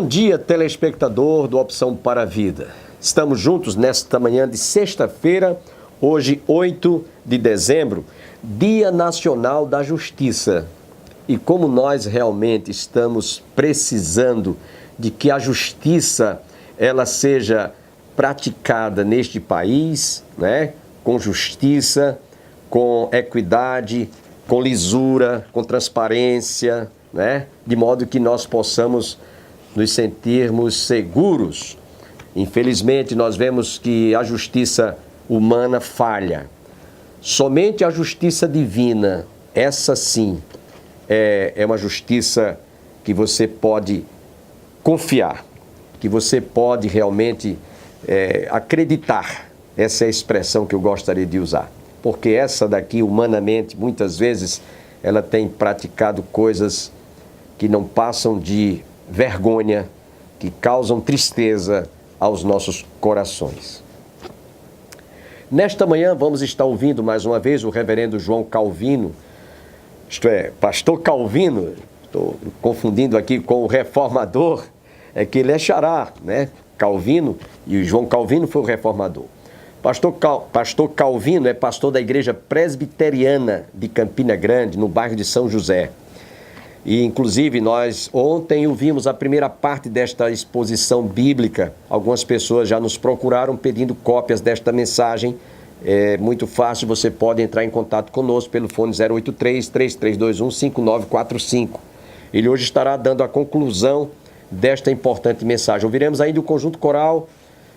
Bom dia, telespectador do Opção para a Vida. Estamos juntos nesta manhã de sexta-feira, hoje 8 de dezembro, Dia Nacional da Justiça. E como nós realmente estamos precisando de que a justiça ela seja praticada neste país, né? Com justiça, com equidade, com lisura, com transparência, né? De modo que nós possamos nos sentirmos seguros. Infelizmente, nós vemos que a justiça humana falha. Somente a justiça divina, essa sim, é uma justiça que você pode confiar, que você pode realmente acreditar. Essa é a expressão que eu gostaria de usar. Porque essa daqui, humanamente, muitas vezes, ela tem praticado coisas que não passam de vergonha, que causam tristeza aos nossos corações. Nesta manhã vamos estar ouvindo mais uma vez o reverendo João Calvino, isto é, pastor Calvino, estou confundindo aqui com o reformador, é que ele é xará, né? Calvino, e o João Calvino foi o reformador. Pastor Calvino é pastor da Igreja Presbiteriana de Campina Grande, no bairro de São José. E, inclusive, nós ontem ouvimos a primeira parte desta exposição bíblica. Algumas pessoas já nos procuraram pedindo cópias desta mensagem. É muito fácil, você pode entrar em contato conosco pelo fone 083-3321-5945. Ele hoje estará dando a conclusão desta importante mensagem. Ouviremos ainda o conjunto coral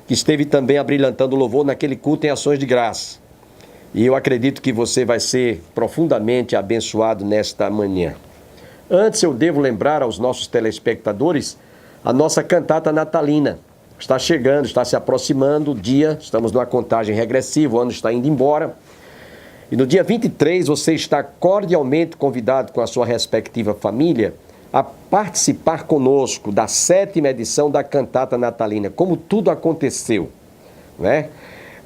que esteve também abrilhantando o louvor naquele culto em ações de graça. E eu acredito que você vai ser profundamente abençoado nesta manhã. Antes, eu devo lembrar aos nossos telespectadores a nossa cantata natalina. Está chegando, está se aproximando o dia, estamos numa contagem regressiva, o ano está indo embora. E no dia 23, você está cordialmente convidado com a sua respectiva família a participar conosco da 7ª edição da cantata natalina. Como tudo aconteceu, né?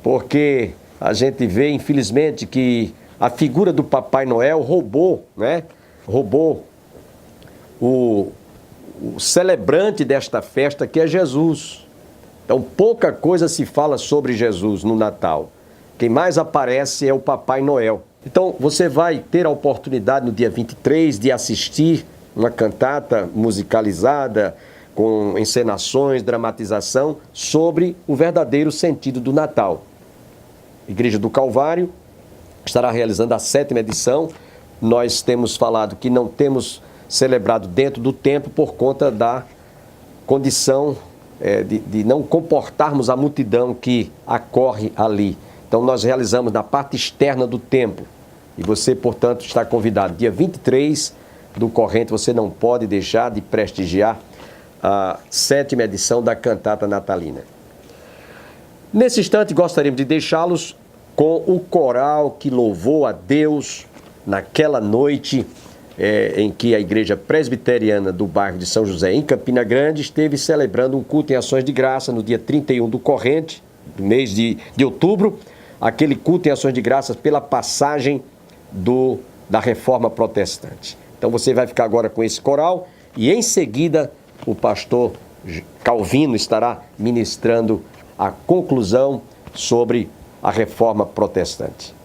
Porque a gente vê, infelizmente, que a figura do Papai Noel roubou o celebrante desta festa, que é Jesus. Então, pouca coisa se fala sobre Jesus no Natal. Quem mais aparece é o Papai Noel. Então, você vai ter a oportunidade no dia 23 de assistir uma cantata musicalizada, com encenações, dramatização, sobre o verdadeiro sentido do Natal. A Igreja do Calvário estará realizando a 7ª edição. Nós temos falado que não temos celebrado dentro do templo por conta da condição de não comportarmos a multidão que acorre ali. Então nós realizamos na parte externa do templo. E você, portanto, está convidado. Dia 23 do corrente, você não pode deixar de prestigiar a 7ª edição da cantata natalina. Nesse instante, gostaríamos de deixá-los com o coral que louvou a Deus naquela noite em que a Igreja Presbiteriana do bairro de São José, em Campina Grande, esteve celebrando um culto em ações de graça no dia 31 do corrente, do mês de outubro, aquele culto em ações de graças pela passagem da Reforma Protestante. Então você vai ficar agora com esse coral e em seguida o pastor Calvino estará ministrando a conclusão sobre a Reforma Protestante.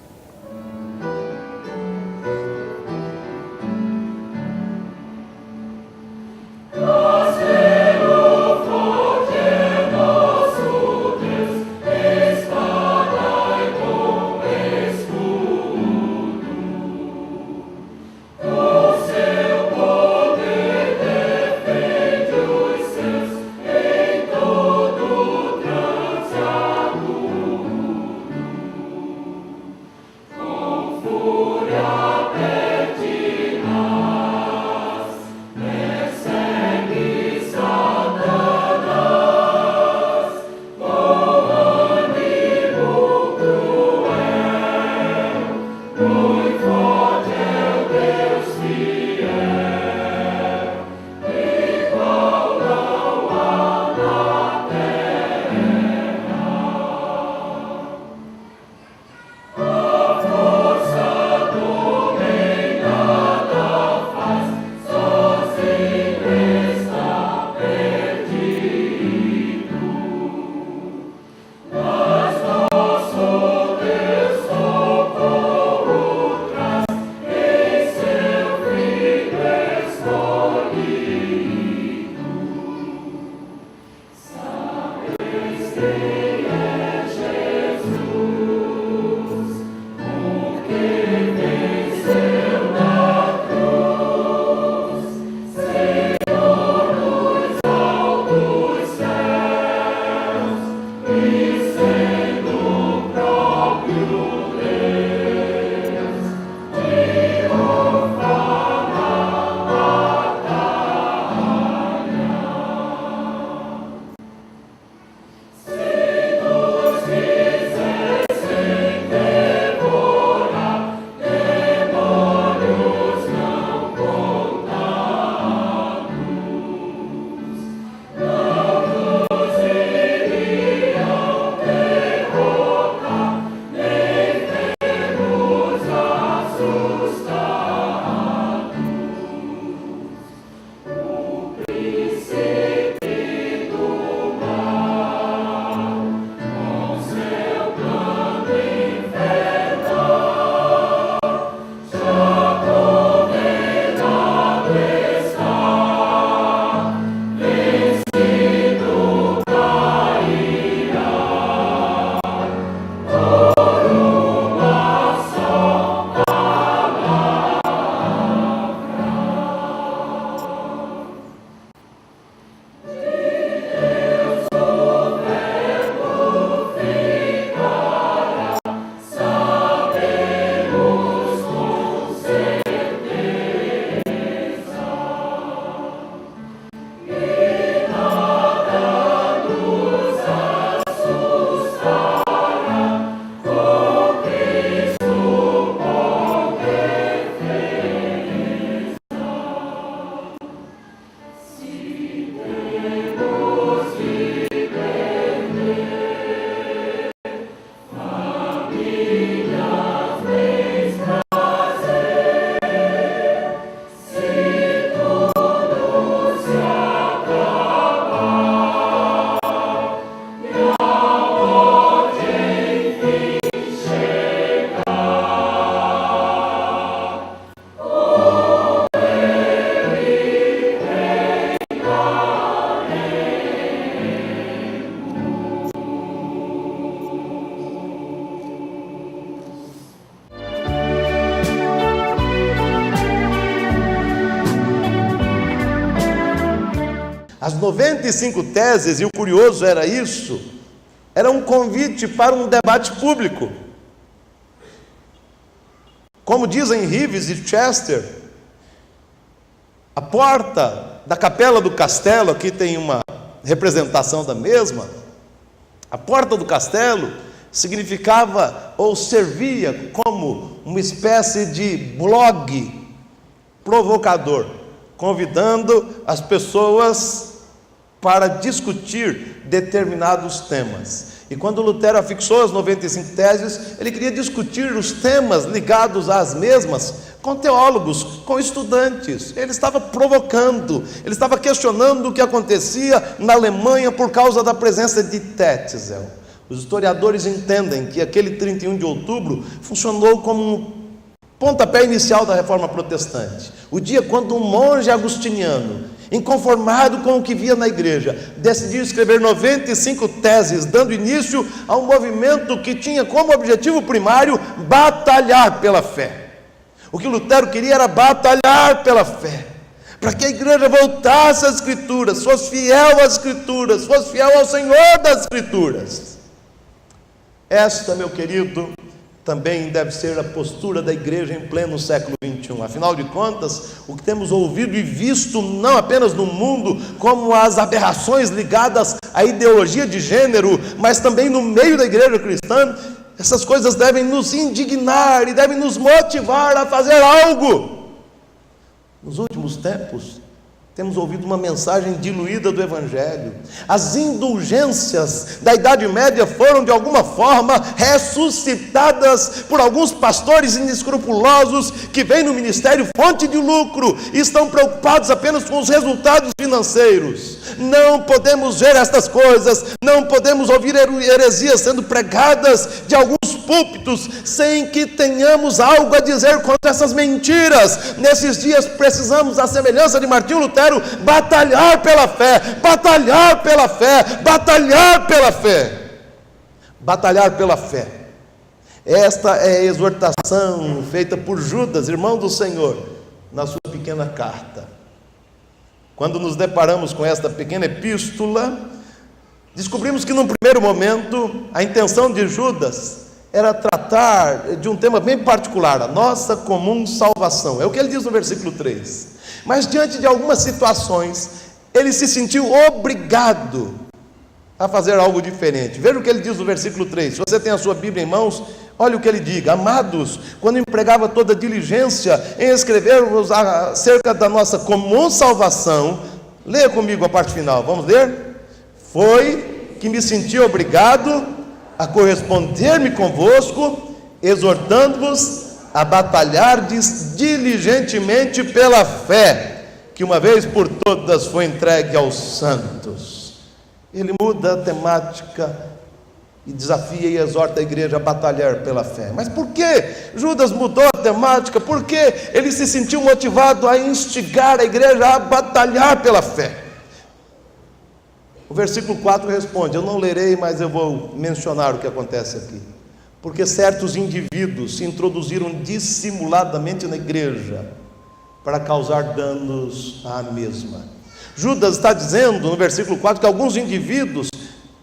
As 95 teses, e o curioso era isso, era um convite para um debate público. Como dizem Rives e Chester, a porta da capela do castelo, aqui tem uma representação da mesma, a porta do castelo significava ou servia como uma espécie de blog provocador, convidando as pessoas para discutir determinados temas. E quando Lutero afixou as 95 teses, ele queria discutir os temas ligados às mesmas com teólogos, com estudantes. Ele estava provocando, ele estava questionando o que acontecia na Alemanha por causa da presença de Tetzel. Os historiadores entendem que aquele 31 de outubro funcionou como um pontapé inicial da Reforma Protestante. O dia quando um monge agostiniano, inconformado com o que via na igreja, decidiu escrever 95 teses, dando início a um movimento que tinha como objetivo primário batalhar pela fé. O que Lutero queria era batalhar pela fé, para que a igreja voltasse às Escrituras, fosse fiel às Escrituras, fosse fiel ao Senhor das Escrituras. Esta, meu querido, também deve ser a postura da igreja em pleno século XXI. Afinal de contas, o que temos ouvido e visto, não apenas no mundo, como as aberrações ligadas à ideologia de gênero, mas também no meio da igreja cristã, essas coisas devem nos indignar e devem nos motivar a fazer algo. Nos últimos tempos, temos ouvido uma mensagem diluída do Evangelho. As indulgências da Idade Média foram de alguma forma ressuscitadas por alguns pastores inescrupulosos que vêm no ministério fonte de lucro e estão preocupados apenas com os resultados financeiros. Não podemos ver estas coisas, não podemos ouvir heresias sendo pregadas de alguns púlpitos sem que tenhamos algo a dizer contra essas mentiras. Nesses dias precisamos, à semelhança de Martinho Lutero, batalhar pela fé, batalhar pela fé, batalhar pela fé, batalhar pela fé. Esta é a exortação feita por Judas, irmão do Senhor, na sua pequena carta. Quando nos deparamos com esta pequena epístola, descobrimos que num primeiro momento a intenção de Judas era tratar de um tema bem particular, a nossa comum salvação. É o que ele diz no versículo 3. Mas diante de algumas situações, ele se sentiu obrigado a fazer algo diferente. Veja o que ele diz no versículo 3. Se você tem a sua Bíblia em mãos, olha o que ele diz: amados, quando empregava toda diligência em escrever-vos acerca da nossa comum salvação, leia comigo a parte final, vamos ler? Foi que me senti obrigado a corresponder-me convosco, exortando-vos a batalhardes diligentemente pela fé, que uma vez por todas foi entregue aos santos. Ele muda a temática e desafia e exorta a igreja a batalhar pela fé. Mas por que Judas mudou a temática? Por que ele se sentiu motivado a instigar a igreja a batalhar pela fé? O versículo 4 responde, eu não lerei, mas eu vou mencionar o que acontece aqui. Porque certos indivíduos se introduziram dissimuladamente na igreja para causar danos à mesma. Judas está dizendo no versículo 4 que alguns indivíduos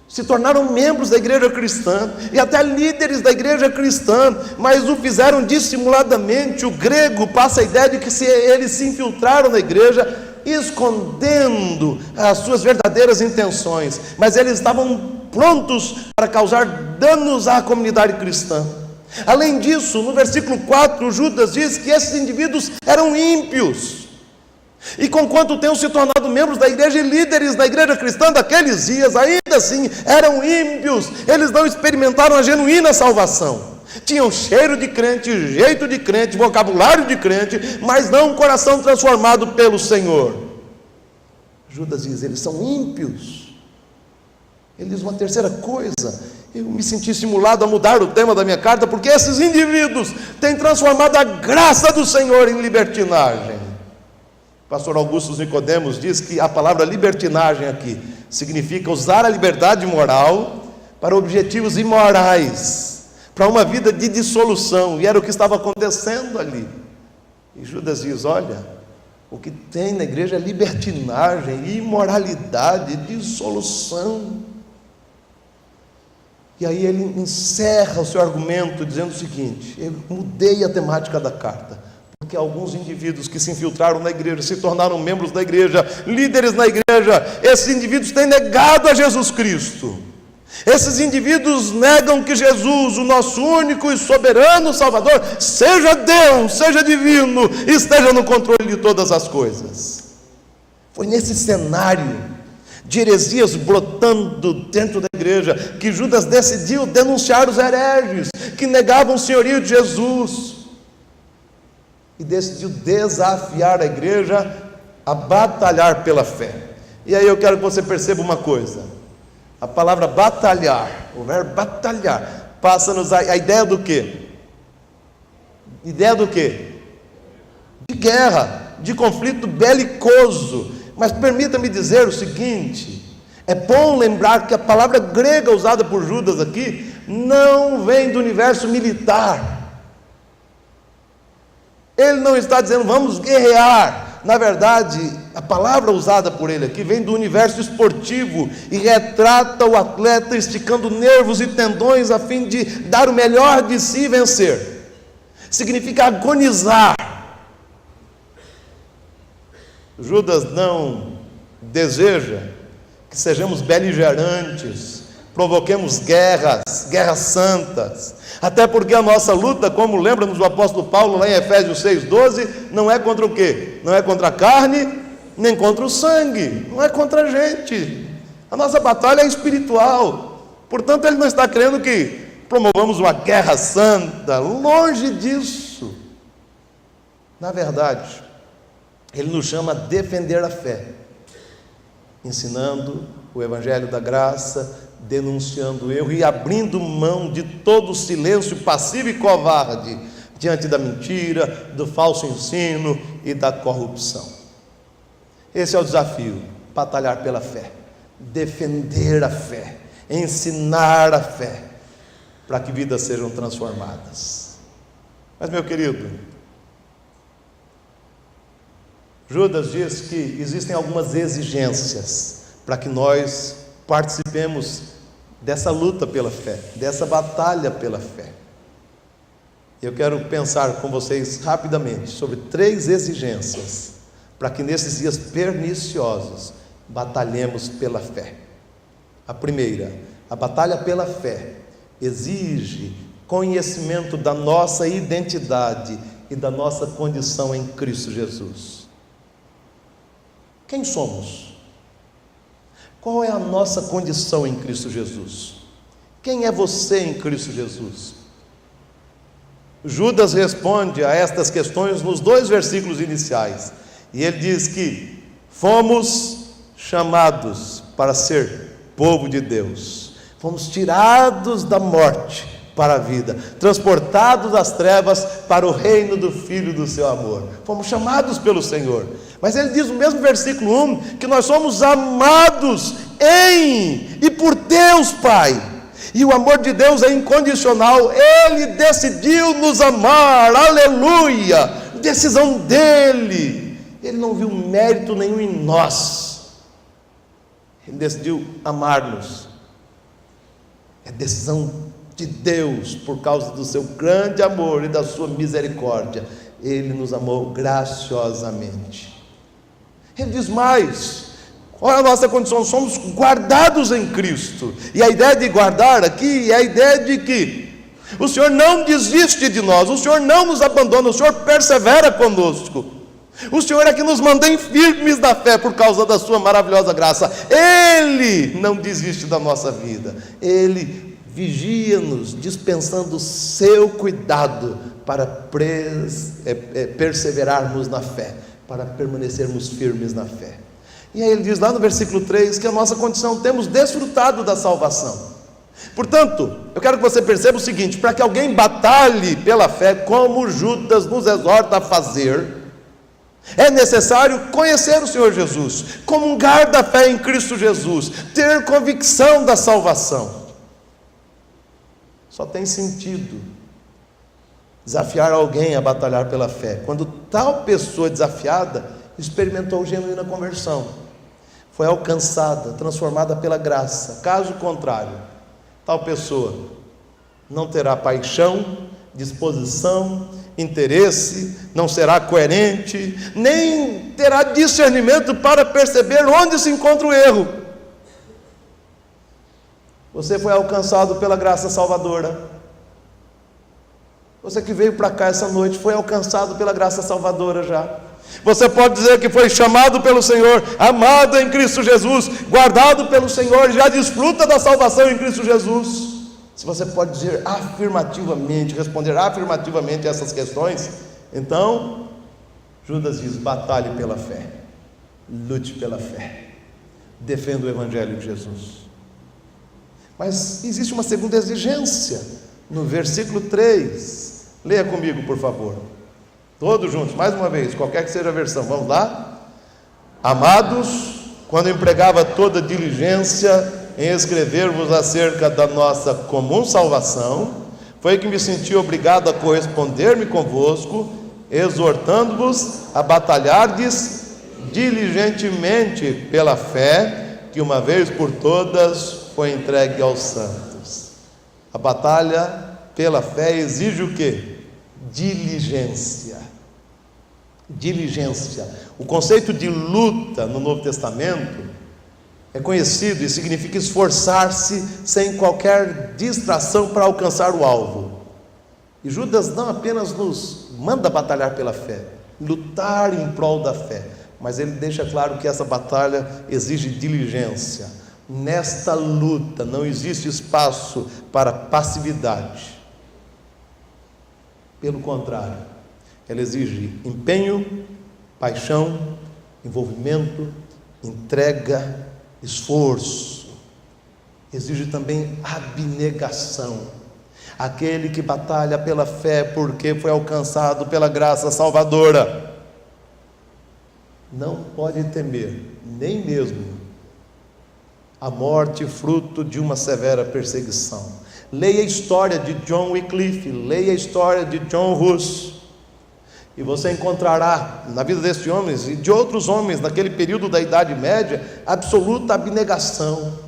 se tornaram membros da igreja cristã e até líderes da igreja cristã, mas o fizeram dissimuladamente. O grego passa a ideia de que eles se infiltraram na igreja, escondendo as suas verdadeiras intenções, mas eles estavam prontos para causar danos à comunidade cristã. Além disso, no versículo 4, Judas diz que esses indivíduos eram ímpios, e conquanto tenham se tornado membros da igreja e líderes da igreja cristã daqueles dias, ainda assim eram ímpios. Eles não experimentaram a genuína salvação. Tinham cheiro de crente, jeito de crente, vocabulário de crente, mas não um coração transformado pelo Senhor. Judas diz, eles são ímpios. Ele diz uma terceira coisa, eu me senti estimulado a mudar o tema da minha carta, porque esses indivíduos têm transformado a graça do Senhor em libertinagem. O pastor Augusto Nicodemos diz que a palavra libertinagem aqui significa usar a liberdade moral para objetivos imorais, para uma vida de dissolução, e era o que estava acontecendo ali. E Judas diz, olha, O que tem na igreja é libertinagem, imoralidade, dissolução. E aí ele encerra o seu argumento dizendo o seguinte: eu mudei a temática da carta, porque alguns indivíduos que se infiltraram na igreja, se tornaram membros da igreja, líderes na igreja, esses indivíduos têm negado a Jesus Cristo. Esses indivíduos negam que Jesus, o nosso único e soberano Salvador, seja Deus, seja divino, esteja no controle de todas as coisas. Foi nesse cenário de heresias brotando dentro da igreja que Judas decidiu denunciar os hereges que negavam o senhorio de Jesus, e decidiu desafiar a igreja a batalhar pela fé. E aí eu quero que você perceba uma coisa: a palavra batalhar, o verbo batalhar, passa-nos a ideia do quê? Ideia do quê? De guerra, de conflito belicoso. Mas permita-me dizer o seguinte: é bom lembrar que a palavra grega usada por Judas aqui não vem do universo militar. Ele não está dizendo vamos guerrear. Na verdade, a palavra usada por ele aqui vem do universo esportivo e retrata o atleta esticando nervos e tendões a fim de dar o melhor de si e vencer. Significa agonizar. Judas não deseja que sejamos beligerantes, provoquemos guerras santas, até porque a nossa luta, como lembra-nos o apóstolo Paulo lá em Efésios 6,12, não é contra o quê? Não é contra a carne, nem contra o sangue, não é contra a gente. A nossa batalha é espiritual. Portanto, ele não está querendo que promovamos uma guerra santa, longe disso. Na verdade, ele nos chama a defender a fé, ensinando o evangelho da graça, denunciando o erro e abrindo mão de todo o silêncio passivo e covarde diante da mentira, do falso ensino e da corrupção. Esse é o desafio: batalhar pela fé, defender a fé, ensinar a fé, para que vidas sejam transformadas. Mas, meu querido, Judas diz que existem algumas exigências para que nós participemos dessa luta pela fé, dessa batalha pela fé. Eu quero pensar com vocês rapidamente sobre 3 exigências para que nesses dias perniciosos batalhemos pela fé. A primeira: a batalha pela fé exige conhecimento da nossa identidade e da nossa condição em Cristo Jesus. Quem somos? Qual é a nossa condição em Cristo Jesus? Quem é você em Cristo Jesus? Judas responde a estas questões nos 2 versículos iniciais, e ele diz que fomos chamados para ser povo de Deus, fomos tirados da morte para a vida, transportados das trevas para o reino do Filho do seu amor, fomos chamados pelo Senhor. Mas ele diz no mesmo versículo 1 que nós somos amados em e por Deus Pai. E o amor de Deus é incondicional. Ele decidiu nos amar, aleluia, decisão dele. Ele não viu mérito nenhum em nós, ele decidiu amar-nos. É decisão de Deus, por causa do seu grande amor e da sua misericórdia. Ele nos amou graciosamente. Ele diz mais: qual é a nossa condição? Somos guardados em Cristo. E a ideia de guardar aqui é a ideia de que o Senhor não desiste de nós, o Senhor não nos abandona, o Senhor persevera conosco. O Senhor é que nos mantém firmes na fé por causa da sua maravilhosa graça. Ele não desiste da nossa vida, Ele vigia-nos, dispensando o seu cuidado para perseverarmos na fé, para permanecermos firmes na fé. E aí ele diz lá no versículo 3 que a nossa condição, temos desfrutado da salvação. Portanto, eu quero que você perceba o seguinte: para que alguém batalhe pela fé, como Judas nos exorta a fazer, é necessário conhecer o Senhor Jesus, comungar da fé em Cristo Jesus, ter convicção da salvação. Só tem sentido desafiar alguém a batalhar pela fé quando tal pessoa desafiada experimentou genuína conversão, foi alcançada, transformada pela graça. Caso contrário, tal pessoa não terá paixão, disposição, interesse, não será coerente, nem terá discernimento para perceber onde se encontra o erro. Você foi alcançado pela graça salvadora. Você que veio para cá essa noite foi alcançado pela graça salvadora já. Você pode dizer que foi chamado pelo Senhor, amado em Cristo Jesus, guardado pelo Senhor, já desfruta da salvação em Cristo Jesus. Se você pode dizer afirmativamente, responder afirmativamente a essas questões, então Judas diz: batalhe pela fé, lute pela fé, defenda o Evangelho de Jesus. Mas existe uma segunda exigência no versículo 3. Leia comigo, por favor. Todos juntos, mais uma vez, qualquer que seja a versão. Vamos lá? Amados, quando empregava toda diligência em escrever-vos acerca da nossa comum salvação, foi que me senti obrigado a corresponder-me convosco, exortando-vos a batalhardes diligentemente pela fé, que uma vez por todas foi entregue aos santos. A batalha pela fé exige o quê? Diligência. Diligência. O conceito de luta no Novo Testamento é conhecido e significa esforçar-se sem qualquer distração para alcançar o alvo. E Judas não apenas nos manda batalhar pela fé, lutar em prol da fé, mas ele deixa claro que essa batalha exige diligência. Nesta luta não existe espaço para passividade. Pelo contrário, ela exige empenho, paixão, envolvimento, entrega, esforço. Exige também abnegação. Aquele que batalha pela fé porque foi alcançado pela graça salvadora não pode temer nem mesmo a morte fruto de uma severa perseguição. Leia a história de John Wycliffe, leia a história de John Hus, e você encontrará na vida desses homens e de outros homens naquele período da Idade Média absoluta abnegação.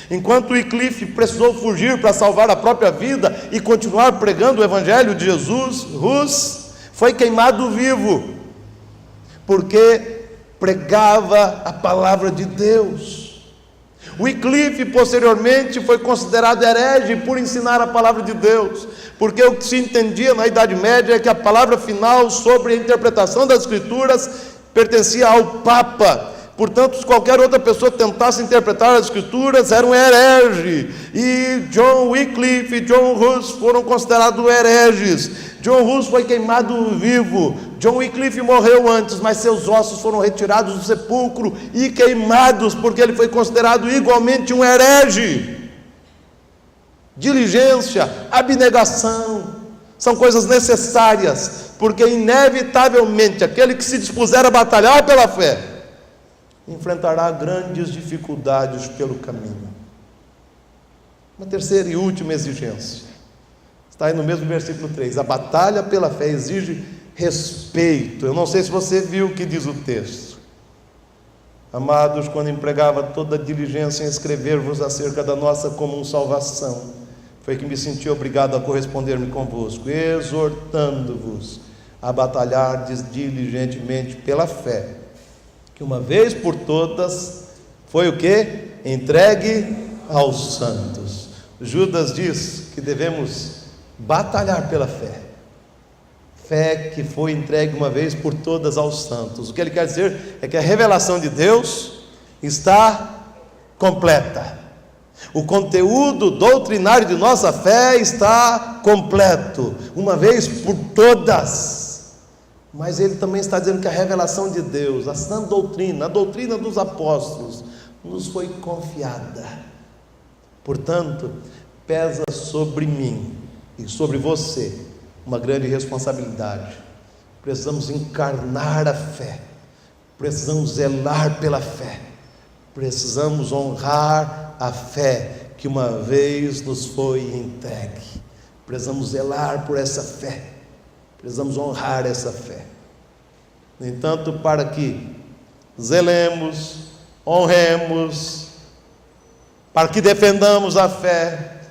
Enquanto Wycliffe precisou fugir para salvar a própria vida e continuar pregando o Evangelho de Jesus, Hus foi queimado vivo, porque pregava a palavra de Deus. Wycliffe posteriormente foi considerado herege por ensinar a palavra de Deus, porque o que se entendia na Idade Média é que a palavra final sobre a interpretação das Escrituras pertencia ao Papa. Portanto, se qualquer outra pessoa tentasse interpretar as Escrituras, era um herege. E John Wycliffe e John Hus foram considerados hereges. John Hus foi queimado vivo. John Wycliffe morreu antes, mas seus ossos foram retirados do sepulcro e queimados, porque ele foi considerado igualmente um herege. Diligência, abnegação, são coisas necessárias, porque inevitavelmente aquele que se dispuser a batalhar pela fé enfrentará grandes dificuldades pelo caminho. Uma terceira e última exigência está aí no mesmo versículo 3. A batalha pela fé exige respeito. Eu não sei se você viu o que diz o texto. Amados, quando empregava toda a diligência em escrever-vos acerca da nossa comum salvação, foi que me senti obrigado a corresponder-me convosco, exortando-vos a batalhar diligentemente pela fé, que uma vez por todas foi o que? Entregue aos santos. Judas diz que devemos batalhar pela fé, fé que foi entregue uma vez por todas aos santos. O que ele quer dizer é que a revelação de Deus está completa. O conteúdo doutrinário de nossa fé está completo, uma vez por todas. Mas ele também está dizendo que a revelação de Deus, a sã doutrina, a doutrina dos apóstolos, nos foi confiada. Portanto, pesa sobre mim e sobre você uma grande responsabilidade. Precisamos encarnar a fé, precisamos zelar pela fé, precisamos honrar a fé que uma vez nos foi entregue. Precisamos zelar por essa fé, precisamos honrar essa fé. No entanto, para que zelemos, honremos, para que defendamos a fé,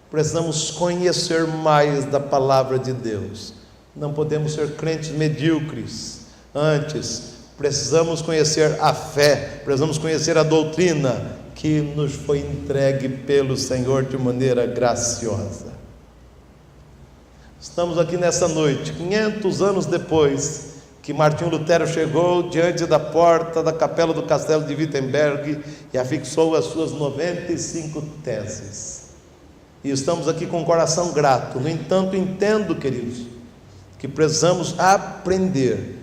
precisamos conhecer mais da palavra de Deus. Não podemos ser crentes medíocres. Antes, precisamos conhecer a fé, precisamos conhecer a doutrina que nos foi entregue pelo Senhor de maneira graciosa. Estamos aqui nessa noite, 500 anos depois que Martinho Lutero chegou diante da porta da capela do castelo de Wittenberg e afixou as suas 95 teses. E estamos aqui com o coração grato. No entanto, entendo, queridos, que precisamos aprender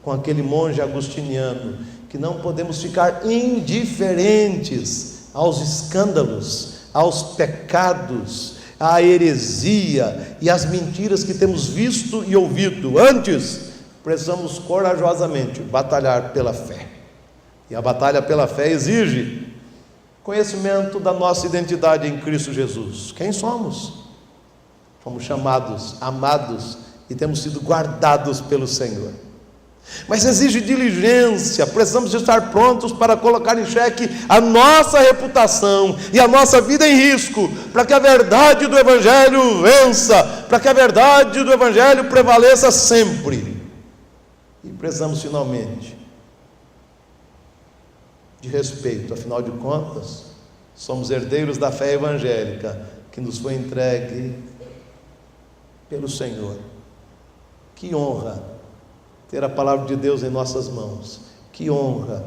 com aquele monge agostiniano, que não podemos ficar indiferentes aos escândalos, aos pecados, à heresia e às mentiras que temos visto e ouvido. Antes, precisamos corajosamente batalhar pela fé. E a batalha pela fé exige conhecimento da nossa identidade em Cristo Jesus. Quem somos? Fomos chamados, amados e temos sido guardados pelo Senhor. Mas exige diligência, precisamos estar prontos para colocar em xeque a nossa reputação e a nossa vida em risco, para que a verdade do Evangelho vença, para que a verdade do Evangelho prevaleça sempre. E precisamos finalmente de respeito, afinal de contas, somos herdeiros da fé evangélica que nos foi entregue pelo Senhor. Que honra ter a palavra de Deus em nossas mãos, que honra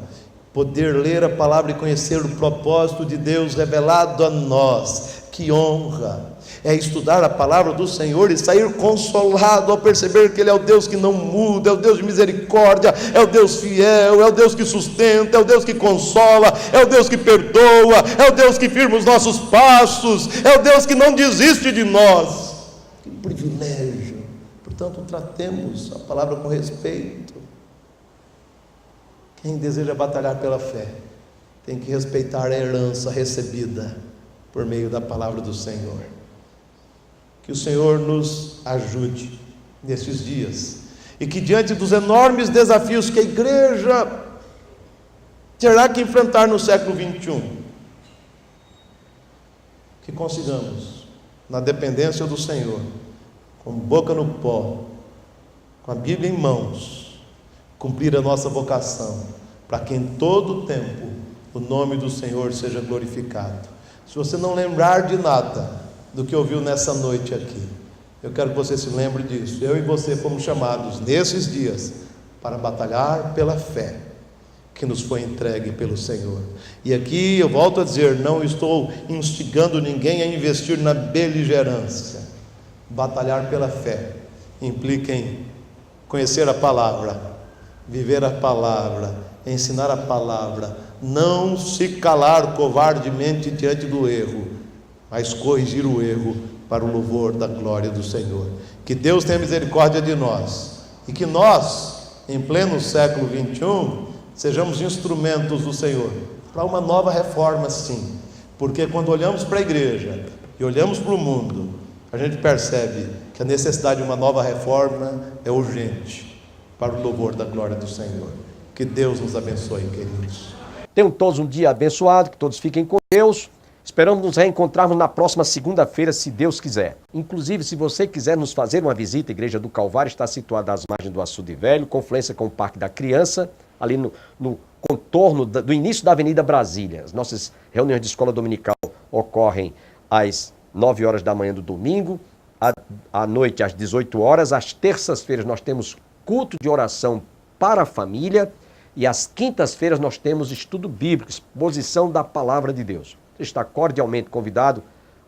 poder ler a palavra e conhecer o propósito de Deus revelado a nós, que honra é estudar a palavra do Senhor e sair consolado ao perceber que Ele é o Deus que não muda, é o Deus de misericórdia, é o Deus fiel, é o Deus que sustenta, é o Deus que consola, é o Deus que perdoa, é o Deus que firma os nossos passos, é o Deus que não desiste de nós. Que privilégio! Portanto, tratemos a palavra com respeito. Quem deseja batalhar pela fé tem que respeitar a herança recebida por meio da palavra do Senhor. Que o Senhor nos ajude nesses dias e que, diante dos enormes desafios que a igreja terá que enfrentar no século 21, que consigamos, na dependência do Senhor, com boca no pó, com a Bíblia em mãos, cumprir a nossa vocação, para que em todo o tempo o nome do Senhor seja glorificado. Se você não lembrar de nada do que ouviu nessa noite aqui, eu quero que você se lembre disso. Eu e você fomos chamados nesses dias para batalhar pela fé que nos foi entregue pelo Senhor. E aqui eu volto a dizer, não estou instigando ninguém a investir na beligerância. Batalhar pela fé implica em conhecer a palavra, viver a palavra, ensinar a palavra, não se calar covardemente diante do erro, mas corrigir o erro para o louvor da glória do Senhor. Que Deus tenha misericórdia de nós e que nós, em pleno século 21, sejamos instrumentos do Senhor para uma nova reforma, sim, porque quando olhamos para a igreja e olhamos para o mundo, a gente percebe que a necessidade de uma nova reforma é urgente para o louvor da glória do Senhor. Que Deus nos abençoe, queridos. Tenham todos um dia abençoado, que todos fiquem com Deus. Esperamos nos reencontrarmos na próxima segunda-feira, se Deus quiser. Inclusive, se você quiser nos fazer uma visita, a Igreja do Calvário está situada às margens do Açude Velho, confluência com o Parque da Criança, ali no contorno do início da Avenida Brasília. As nossas reuniões de escola dominical ocorrem às 9 horas da manhã do domingo, à noite às 18 horas. Às terças-feiras nós temos culto de oração para a família e às quintas-feiras nós temos estudo bíblico, exposição da palavra de Deus. Você está cordialmente convidado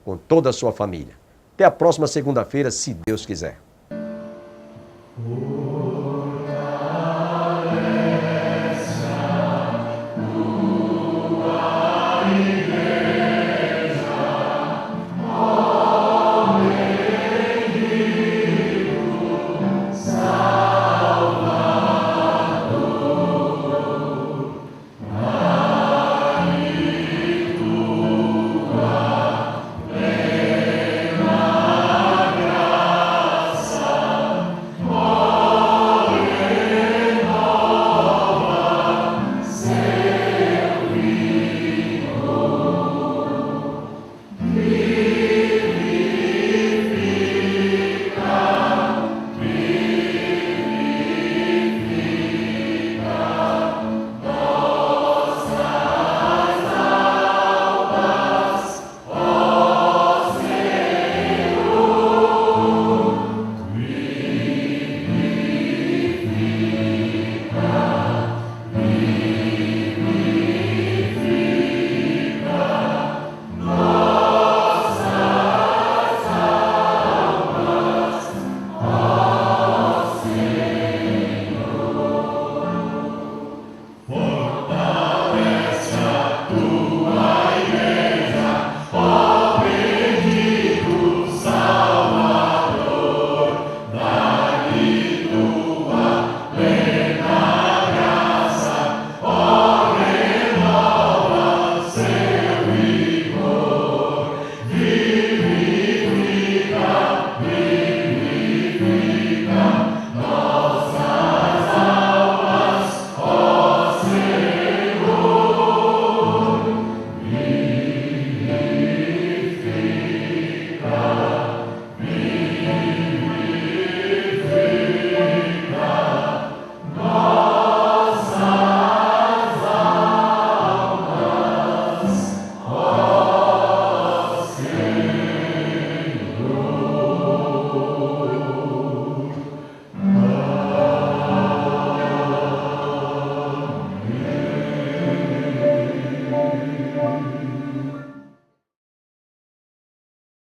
com toda a sua família. Até a próxima segunda-feira, se Deus quiser.